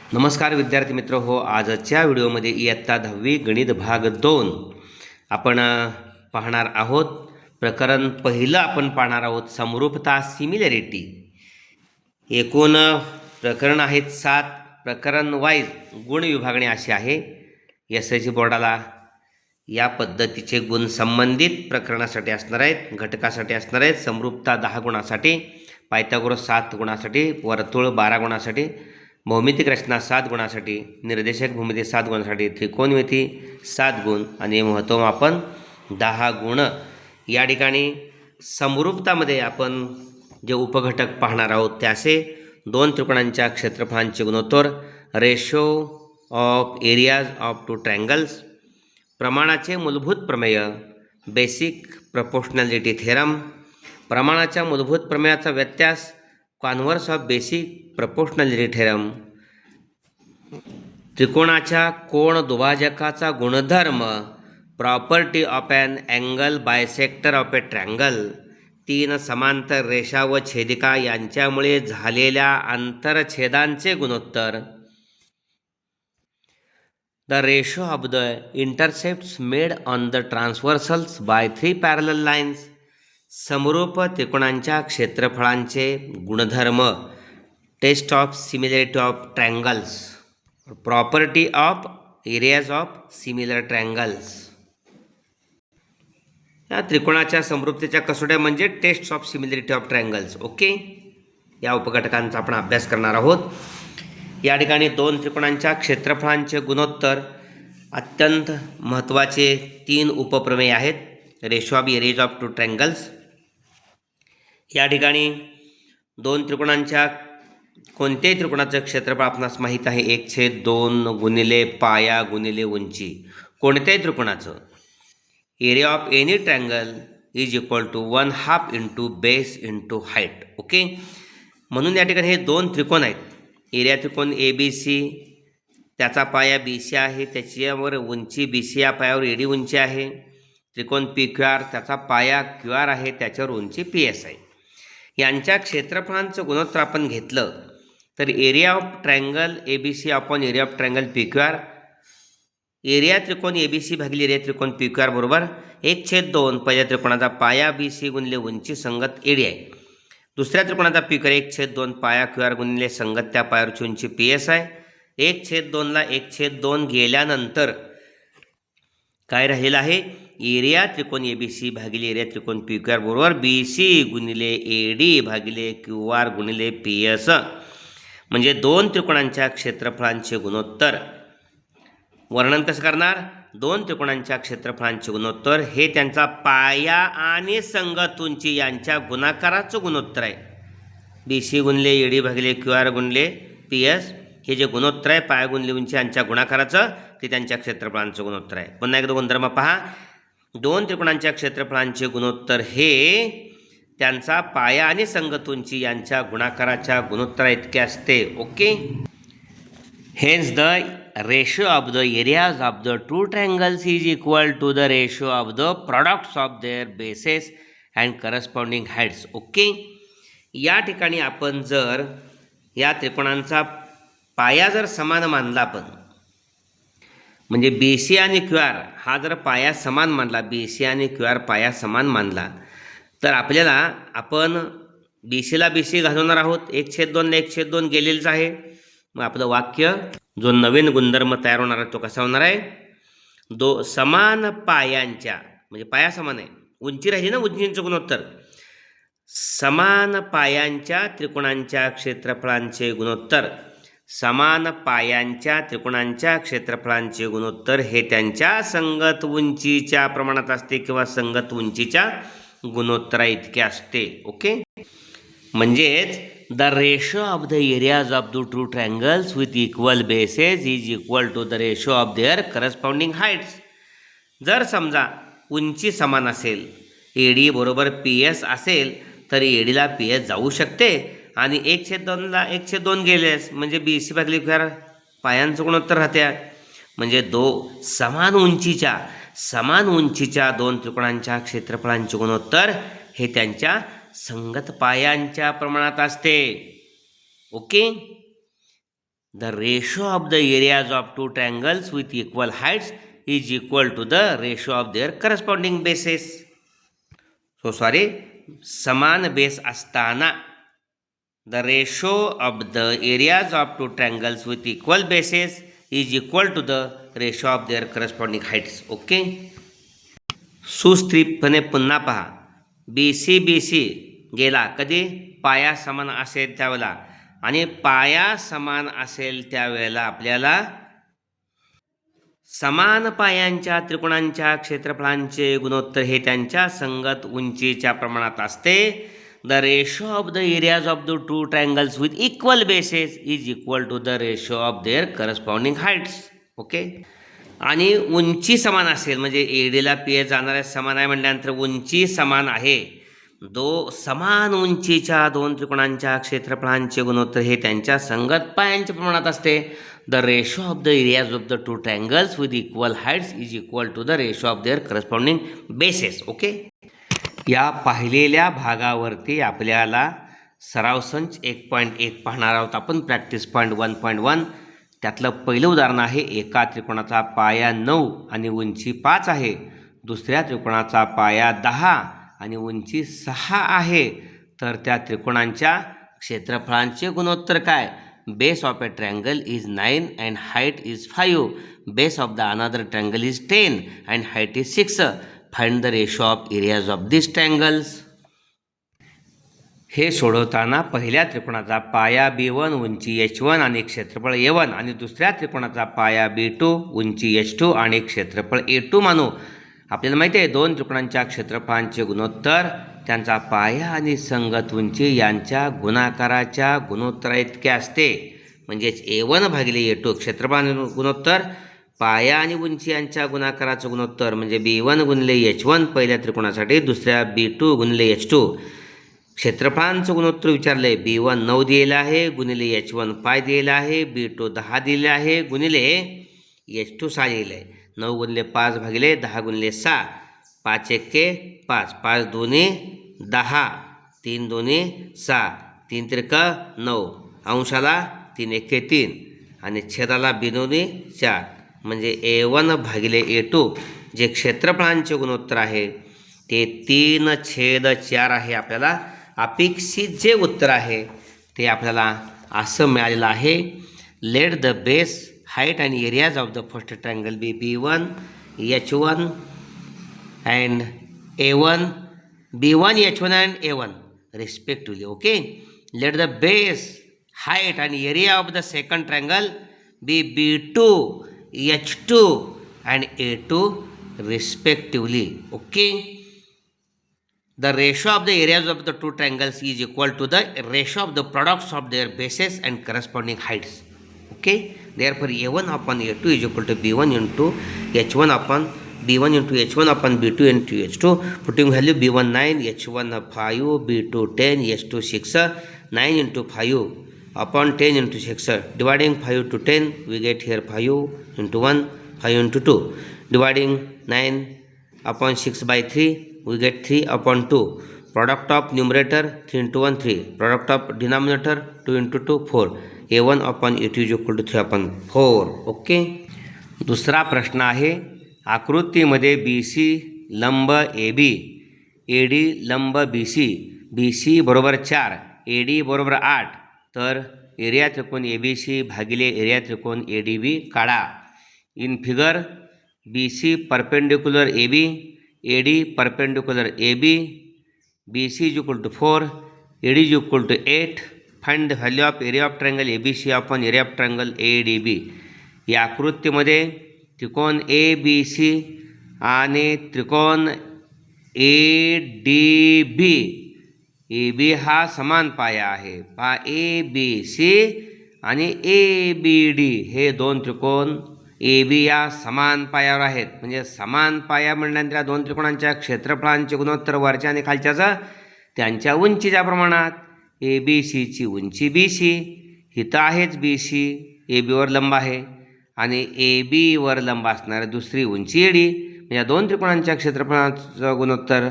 नमस्कार विद्यार्थी मित्र हो, आजच्या व्हिडिओमध्ये इयत्ता 10वी गणित भाग 2 आपण पाहणार आहोत. प्रकरण पहिलं आपण पाहणार आहोत समरूपता सिमिलॅरिटी. एकूण प्रकरण आहेत 7. प्रकरण वाईज गुण विभागणे असे आहे. SSC बोर्डाला या पद्धतीचे गुण संबंधित प्रकरणासाठी असणार आहेत, घटकासाठी असणार आहेत. समरूपता 10 गुणासाठी, पायथागोरस 7 गुणासाठी, वर्तुळ 12 गुणासाठी, भौमितिक रचना 7 गुणासाठी, निर्देशक भूमिती 7 गुणासाठी, त्रिकोणमिती 7 गुण आणि महत्त्वमापन 10 गुण. या ठिकाणी समरूपतामध्ये आपण जे उपघटक पाहणार आहोत ते असे: 2 त्रिकोणांच्या क्षेत्रफळांचे गुणोत्तर, ratio of areas of 2 triangles, प्रमाणाचे मूलभूत प्रमेय, बेसिक प्रपोर्शनॅलिटी थेरम, प्रमाणाच्या मूलभूत प्रमेयाचा व्यत्यास, converse of basic proportionality theorem, त्रिकोणाच्या कोण दुभाजकाचा गुणधर्म, property of an angle bisector of a triangle, 3 समांतर रेषा व छेदिका यांच्यामुळे झालेल्या आंतरछेदांचे गुणोत्तर, the ratio of the intercepts made on the transversals by 3 parallel lines, समरूप त्रिकोणांच्या क्षेत्रफळांचे गुणधर्म, test of similarity of triangles, property of areas of similar triangles. या त्रिकोणाच्या समरूपतेच्या कसोट्या म्हणजे test of similarity of triangles. Okay, या उपघटकांचा आपण अभ्यास करणार आहोत. या ठिकाणी 2 त्रिकोणांच्या क्षेत्रफळांचे गुणोत्तर अत्यंत महत्त्वाचे 3 उपप्रमेय आहेत. Ratio of areas of 2 triangles. या ठिकाणी 2 त्रिकोणांच्या कोणत्याही त्रिकोणाचं क्षेत्रफळ आपणास माहीत आहे 1/2 गुणिले पाया गुणिले उंची. कोणत्याही त्रिकोणाचं area of any triangle is equal to 1/2 into base into height. Okay, म्हणून या ठिकाणी हे 2 त्रिकोण आहेत. एरिया त्रिकोण ABC, त्याचा पाया BC आहे, त्याच्यावर उंची BC या पायावर एडी उंची आहे. त्रिकोण PQR, त्याचा पाया QR आहे, त्याच्यावर उंची PS आहे. यांच्या क्षेत्रफळांचं गुणोत्तर आपण घेतलं तर area of triangle ABC upon area of triangle PQR, area त्रिकोण ABC भागिले एरिया त्रिकोण PQR बरोबर 1/2 पहिल्या त्रिकोणाचा पाया BC गुणिले उंची संगत एडी आहे. दुसऱ्या त्रिकोणाचा PQR 1/2 पाया QR गुणिले संगत त्या पायावरची उंची PS आहे. 1/2 ला 1/2 गेल्यानंतर काय राहिलेलं आहे? एरिया त्रिकोण ABC भागिले एरिया त्रिकोण PQR बरोबर BC गुणिले AD भागिले QR गुणिले PS. म्हणजे 2 त्रिकोणांच्या क्षेत्रफळांचे गुणोत्तर. वर्णन कसं करणार? 2 त्रिकोणांच्या क्षेत्रफळांचे गुणोत्तर हे त्यांचा पाया आणि संगत उंची यांच्या गुणाकाराचं गुणोत्तर आहे. BC गुणिले AD भागिले QR गुणिले PS हे जे गुणोत्तर आहे पाया गुणिले उंची यांच्या गुणाकाराचं, ते त्यांच्या क्षेत्रफळांचं गुणोत्तर आहे. पुन्हा एकदा गुणधर्म पहा. 2 त्रिकोणांच्या क्षेत्रफळांचे गुणोत्तर हे त्यांचा पाया आणि संगत उंची यांच्या गुणाकाराच्या गुणोत्तरा इतके असते. Okay, hence the ratio of the areas of the 2 triangles is equal to the ratio of the products of their bases and corresponding heights. Okay, या ठिकाणी आपण जर या त्रिकोणांचा पाया जर समान मानला, आपण म्हणजे BC आणि QR हा जर पाया समान मानला, BC आणि QR पाया समान मानला, तर आपल्याला आपण BCला BC घालवणार आहोत. 1/2 ला 1/2 गेलेलंच आहे. मग आपलं वाक्य जो नवीन गुणधर्म तयार होणार आहे तो कसा होणार आहे? समान पायांच्या, म्हणजे पाया समान आहे, उंची राहिली ना, उंचीचं गुणोत्तर. समान पायांच्या त्रिकोणांच्या क्षेत्रफळांचे गुणोत्तर, समान पायांच्या त्रिकोणांच्या क्षेत्रफळांचे गुणोत्तर हे त्यांच्या संगत उंचीच्या प्रमाणात असते किंवा संगत उंचीच्या गुणोत्तरा इतके असते. ओके, म्हणजेच the ratio of the areas of the 2 triangles with equal bases is equal to the ratio of their corresponding heights. जर समजा उंची समान असेल, AD बरोबर PS असेल, तर ADला PS जाऊ शकते आणि 1/2 ला 1/2 गेलेस म्हणजे BC भागिले QR पायांचं गुणोत्तर राहते. म्हणजे समान उंचीच्या 2 त्रिकोणांच्या क्षेत्रफळांचे गुणोत्तर हे त्यांच्या संगत पायांच्या प्रमाणात असते. Okay, the ratio of the areas of two triangles with equal heights is equal to the ratio of their corresponding bases. Sorry, समान बेस असताना the ratio of the areas of two triangles with equal bases is equal to the ratio of their corresponding heights. Okay. सुस्थिरपणे पुन्हा पहा. BC गेला कधी पाया समान असेल त्यावेळेला, आणि पाया समान असेल त्यावेळेला आपल्याला समान पायांच्या त्रिकोणांच्या क्षेत्रफळांचे गुणोत्तर हे त्यांच्या संगत उंचीच्या प्रमाणात असते. The ratio of the areas of the two triangles with equal bases is equal to the ratio of their corresponding heights. Okay. आणि उंची समान असेल म्हणजे एडीला पी जाणाऱ्या समान आहे म्हटल्यानंतर उंची समान आहे. समान उंचीच्या दोन त्रिकोणांच्या क्षेत्रफळांचे गुणोत्तर हे त्यांच्या संगत पायांच्या प्रमाणात असते. The ratio of the areas of the two triangles with equal heights is equal to the ratio of their corresponding bases. Okay. या पाहिलेल्या भागावरती आपल्याला सराव संच 1.1 पाहणार आहोत आपण. प्रॅक्टिस पॉईंट 1.1 त्यातलं पहिलं उदाहरण आहे. एका त्रिकोणाचा पाया 9 आणि उंची 5 आहे. दुसऱ्या त्रिकोणाचा पाया 10 आणि उंची 6 आहे. तर त्या त्रिकोणांच्या क्षेत्रफळांचे गुणोत्तर काय? Base of A triangle is 9 and height is 5. Base of the another triangle is 10 and height is 6. Find the ratio of areas of this triangles. हे सोडवताना पहिल्या त्रिकोणाचा पाया B1 उंची H1 आणि क्षेत्रफळ A1 आणि दुसऱ्या त्रिकोणाचा पाया B2 उंची H2 आणि क्षेत्रफळ A2 मानू. आपल्याला माहिती आहे दोन त्रिकोणांच्या क्षेत्रफळांचे गुणोत्तर त्यांचा पाया आणि संगत उंची यांच्या गुणाकाराच्या गुणोत्तरा इतके असते. म्हणजेच A1 भागिले A2 क्षेत्रफळ गुणोत्तर, पाया आणि उंची यांच्या गुणाकाराचं गुणोत्तर म्हणजे B1 गुणिले H1 पहिल्या त्रिकोणासाठी, दुसऱ्या B2 गुणिले H2. क्षेत्रफळांचं गुणोत्तर विचारले. B1 9 दिलेलं आहे गुणिले H1 5 दिलेलं आहे, B2 10 दिलेलं आहे गुणिले H2 6 दिलेलं आहे. 9 गुणिले 5 भागिले 10 गुणिले 6, 5 एके 5, 5 दोन्ही 10, 3 दोन्ही 6, 3 त्रिका 9, अंशाला 3 एके 3 आणि छेदाला बिंदूने 4. म्हणजे A1 भागिले A2 जे क्षेत्रफळांचे गुणोत्तर आहे ते 3/4 आहे. आपल्याला अपेक्षित जे उत्तर आहे ते आपल्याला असं मिळालेलं आहे. Let the base height and areas of the first triangle be B1 H1 and A1 B1 H1 and A1 respectively. Okay. Let the base height and area of the second triangle be B2 H2 and A2 respectively. Okay. The ratio of the areas of the two triangles is equal to the ratio of the products of their bases and corresponding heights. Okay. Therefore, A1 upon A2 is equal to B1 into H1 upon B1 into H1 upon B2 into H2. Putting value B1 9, H1 5, B2 10, H2 6. 9 into 5 upon 10 into 6. Dividing 5 to 10, we get here 5 into 1, 5 into 2. Dividing 9 upon 6 by 3. We get 3 upon 2. Product of numerator 3 into 1 3. Product of denominator 2 into 2 4. A1 upon A2 is equal to 3 upon 4. Okay. दुसरा प्रश्न आहे. आकृतीमध्ये BC लंब AB, AD लंब BC, BC बरोबर 4, AD बरोबर 8. तर area त्रिकोण ABC भागिले एरिया त्रिकोण ADB काढा. In figure BC perpendicular AB, AD perpendicular AB, BC is equal to 4, AD is equal to 8. Find the value of area of triangle ABC upon area of triangle ADB. या आकृतीमध्ये त्रिकोण ABC आणि त्रिकोण ADB, AB हा समान पाया आहे. पहा ABC आणि ABD हे दोन त्रिकोण AB या समान पायावर आहेत. म्हणजे समान पाया म्हणल्यानंतर या दोन त्रिकोणांच्या क्षेत्रफळांचे गुणोत्तर वरच्या आणि खालच्याचं त्यांच्या उंचीच्या प्रमाणात. ABCची उंची BC, इथं आहेच BC ABवर लंब आहे आणि ABवर लंब असणारी दुसरी उंची AD. म्हणजे या दोन त्रिकोणांच्या क्षेत्रफळाचं गुणोत्तर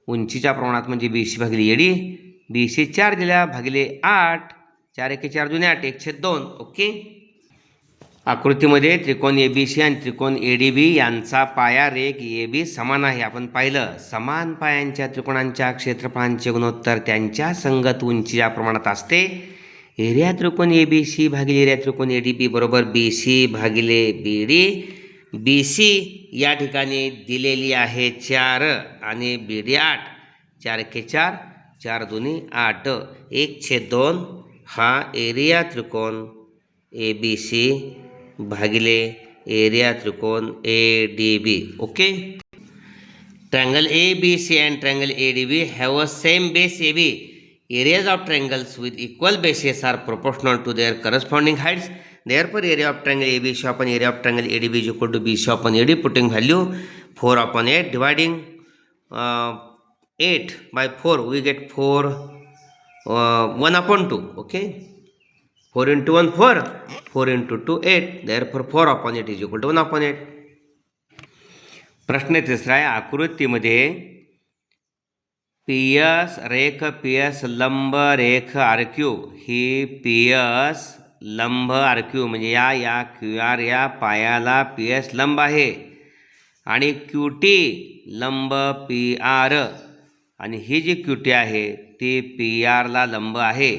उंचीच्या प्रमाणात म्हणजे BC भागिले AD. BC 4 दिल्या भागिले 8 4 एके 4 दुने 8 1/2. ओके. आकृतीमध्ये त्रिकोण ABC आणि त्रिकोण ADB यांचा पाया रेघ AB समान आहे. आपण पाहिलं समान पायांच्या त्रिकोणांच्या क्षेत्रफळांचे गुणोत्तर त्यांच्या संगत उंची या प्रमाणात असते. एरिया त्रिकोण ABC भागिले एरिया त्रिकोण ADB बरोबर BC भागिले BD. BC या ठिकाणी दिलेली आहे 4 आणि BD 8. 4 एके 4 4 दुनी 8 1/2 हा एरिया त्रिकोण ABC भागिले एरिया त्रिकोण ADB. Okay. Triangle ABC and triangle ADB have a same base AB. Areas of triangles with equal bases are proportional to their corresponding heights. Therefore, area of triangle ABC upon area of triangle ADB is equal to BC upon AD. Putting value 4 upon 8, dividing 8 by 4, we get 4 1 upon 2. Okay. 4 into 1 4, 4 into 2 8. Therefore 4 upon 8 is equal to 1 upon 8. प्रश्न तिसरा आहे. आकृतीमध्ये PS रेख PS लंब रेख RQ ही PS लंब RQ म्हणजे या QR या पायाला PS लंब आहे आणि QT लंब PR आणि ही जी QT आहे ती PRला लंब आहे.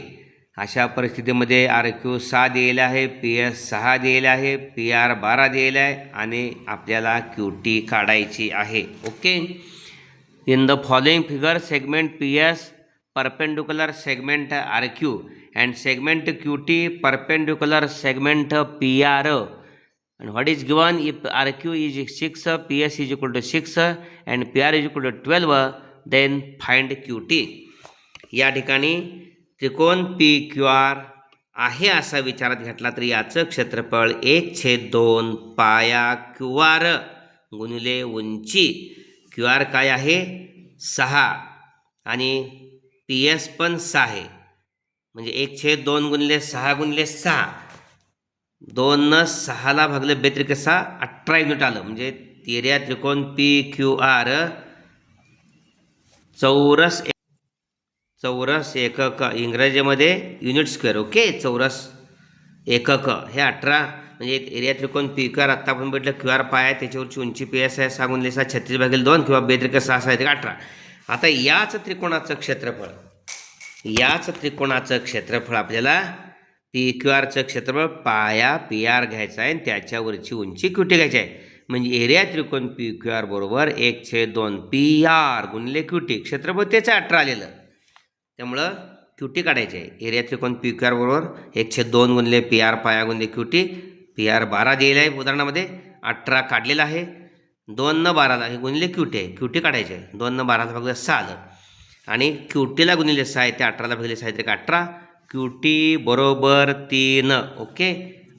अशा परिस्थितीमध्ये RQ 6 दिलेला आहे, PS 6 दिलेला आहे, PR 12 दिलेला आहे आणि आपल्याला QT काढायची आहे. Okay. In the following figure segment PS perpendicular segment RQ and segment QT perpendicular segment PR. And what is given if RQ is 6, PS is equal to 6 and PR is equal to 12, then find QT. या ठिकाणी त्रिकोण PQR आहे असा विचारात घेतला तर याचं क्षेत्रफळ 1/2 पाया QR गुणिले उंची. QR काय आहे 6 आणि PS पण 6 आहे म्हणजे 1/2 गुणिले 6 गुणिले 6. 2 6ला भागलं 2 त्रिके 6 18 युनिट आलं म्हणजे एरिया त्रिकोण PQR चौरस एकक इंग्रजीमध्ये युनिट स्क्वेअर. ओके. चौरस एकक हे 18 म्हणजे एरिया त्रिकोण PQR आत्ता आपण भेटलं QR पाय आहे त्याच्यावरची उंची PS आहे 6 गुणिले 6 36 भागिले 2 किंवा 2 त्रिके 6 6 18. आता याच त्रिकोणाचं क्षेत्रफळ आपल्याला PQRचं क्षेत्रफळ पाया PR घ्यायचं आहे आणि त्याच्यावरची उंची QT घ्यायची आहे. म्हणजे एरिया त्रिकोण PQR बरोबर 1/2 PR गुणिले QT. क्षेत्रफळ त्याचं 18 आलेलं त्यामुळं QT काढायचे आहे. एरिया त्रिकोण PQR बरोबर 1/2 गुणिले PR पाया गुणिले QT. PR 12 दिलेला आहे उदाहरणामध्ये 18 काढलेला आहे. 2 न 12ला हे गुणिले QT आहे. QT काढायचे आहे. 2 न 12ला भागलं 6 आलं आणि QTला गुणिले 6 आहे ते 18ला भागले 6 तर 18. QT बरोबर 3. ओके.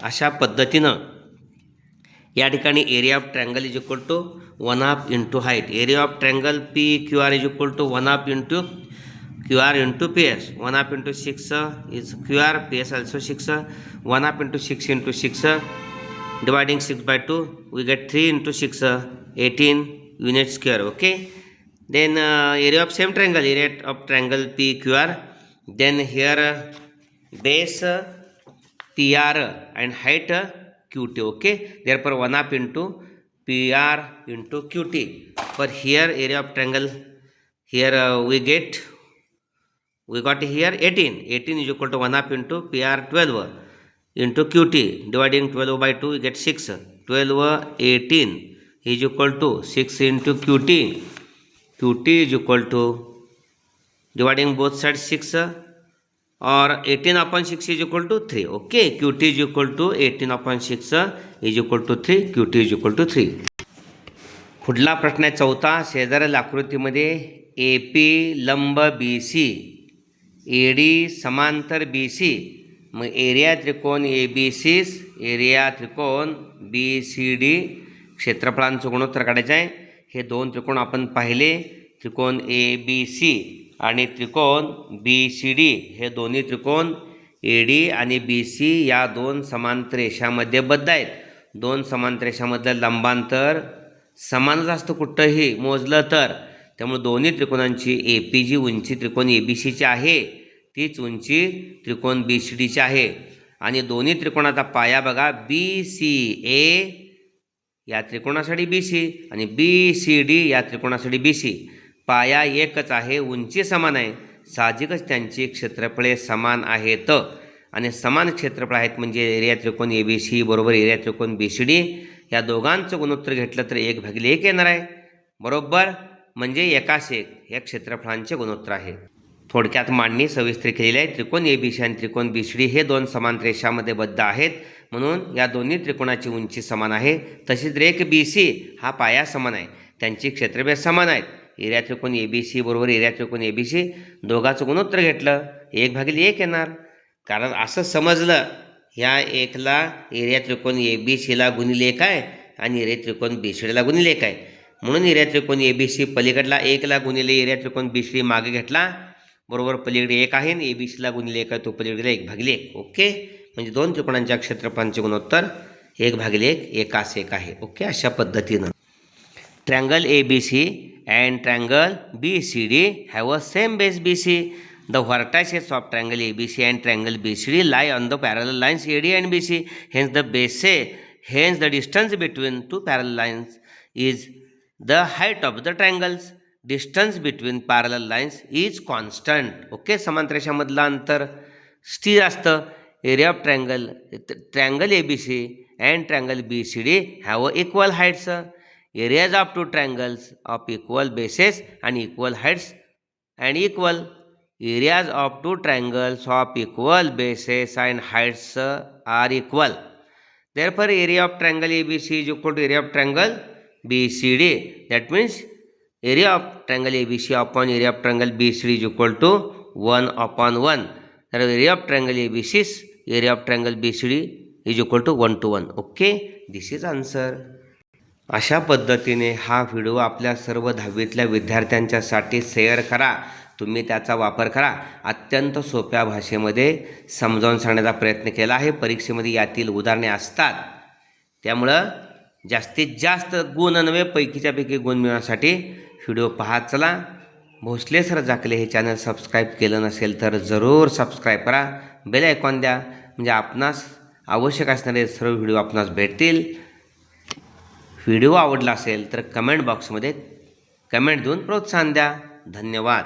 अशा पद्धतीनं या ठिकाणी area of triangle is equal to 1/2 into height. Area of triangle PQR is equal to 1/2 into QR into PS. 1/2 into 6 is QR, PS also 6. 1/2 into 6 into 6, dividing 6 by 2, we get 3 into 6, 18 unit square. Okay. Then area of same triangle, area of triangle PQR. Then here base PR and height QT. Okay. Therefore 1/2 into PR into QT. For here area of triangle, here we got here 18. 18 is equal to 1/2 into PR 12 into QT. Dividing 12 by 2 we get 6. 12 18 is equal to 6 into QT. QT is equal to, dividing both sides 6 or 18 upon 6 is equal to 3. Okay. QT is equal to 18 upon 6 is equal to 3. QT is equal to 3. पुढला प्रश्न आहे 4. शेजारील आकृतीमध्ये AP लंब BC AD समांतर BC. मग area त्रिकोण ABC area त्रिकोण BCD क्षेत्रफळांचं गुणोत्तर काढायचं आहे. हे 2 त्रिकोण आपण पाहिले. त्रिकोण ABC आणि त्रिकोण BCD हे दोन्ही त्रिकोण AD आणि BC या 2 समांतर रेषांमध्ये बद्ध आहेत. 2 समांतर रेषांमधलं लंबांतर समानच असतं कुठंही मोजलं तर. त्यामुळे दोन्ही त्रिकोणांची AP जी उंची त्रिकोण ABCची आहे तीच उंची त्रिकोण BCDची आहे आणि दोन्ही त्रिकोणाचा पाया बघा BCA या त्रिकोणासाठी BC आणि BCD या त्रिकोणासाठी BC. पाया एकच आहे, उंची समान आहे, साहजिकच त्यांची क्षेत्रफळे समान आहेत आणि समान क्षेत्रफळ आहेत म्हणजे एरिया त्रिकोण ABC बरोबर एरिया त्रिकोण BCD. या दोघांचं गुणोत्तर घेतलं तर 1/1 येणार आहे बरोबर, म्हणजे एकास एक या क्षेत्रफळांचे गुणोत्तर आहे. थोडक्यात मांडणी सविस्तर केलेली आहे. त्रिकोण ABC आणि त्रिकोण BCD हे दोन समांतर रेषांमध्ये बद्ध आहेत म्हणून या दोन्ही त्रिकोणाची उंची समान आहे. तसेच रेख BC हा पाया समान आहे, त्यांची क्षेत्रफळे समान आहेत. एरिया त्रिकोण ABC बरोबर एरिया त्रिकोण ABC दोघांचं गुणोत्तर घेतलं 1/1 येणार. कारण असं समजलं ह्या एकला एरिया त्रिकोण ABCला गुणिले 1 आहे आणि एरिया त्रिकोण BCDला गुणिले 1 आहे म्हणून एरिया त्रिकोण ABC पलीकडला 1ला गुणिले एरिया त्रिकोण BCD मागे घेतला बरोबर, पलीकडे 1 आहे आणि ABCला गुणिले 1 आहे तो पलीकडे 1/1. ओके, म्हणजे दोन त्रिकोणांच्या क्षेत्रफळांचे गुणोत्तर 1/1 एकास एक आहे. ओके, अशा पद्धतीनं triangle ABC and triangle BCD have a same base BC. The vertices of triangle ABC and triangle BCD lie on the parallel lines AD and BC. Hence the distance between two parallel lines is the height of the triangles. Distance between parallel lines is constant. Okay, समांतर रेषांमधलं अंतर स्थिर असतं. Area of triangle ABC and triangle BCD have equal heights. Areas of two triangles of equal bases and equal heights and equal. Areas of two triangles of equal bases and heights are equal. Therefore, area of triangle ABC is equal to area of triangle BCD. That means area of triangle ABC upon area of triangle BCD is equal to 1/1. That is, area of triangle ABC is area of triangle BCD is equal to 1:1. Okay, this is answer. अशा पद्धतीने हा video आपल्या सर्व 10वीतल्या विद्यार्थ्यांच्यासाठी share करा. तुम्ही त्याचा वापर करा. अत्यंत सोप्या भाषेमध्ये समजावून सांगण्याचा प्रयत्न केला आहे. परीक्षेमध्ये यातील उदाहरणे असतात, त्यामुळं जास्तीत जास्त गुण नव्हे पैकीच्या पैकी गुण मिळवण्यासाठी व्हिडिओ पाहत चला. भोसले सर जाकले हे चॅनल सबस्क्राईब केलं नसेल तर जरूर सबस्क्राईब करा, बेल आयकॉन द्या, म्हणजे आपणास आवश्यक असणारे सर्व व्हिडिओ आपणास भेटतील. व्हिडिओ आवडला असेल तर कमेंट बॉक्समध्ये कमेंट देऊन प्रोत्साहन द्या. धन्यवाद.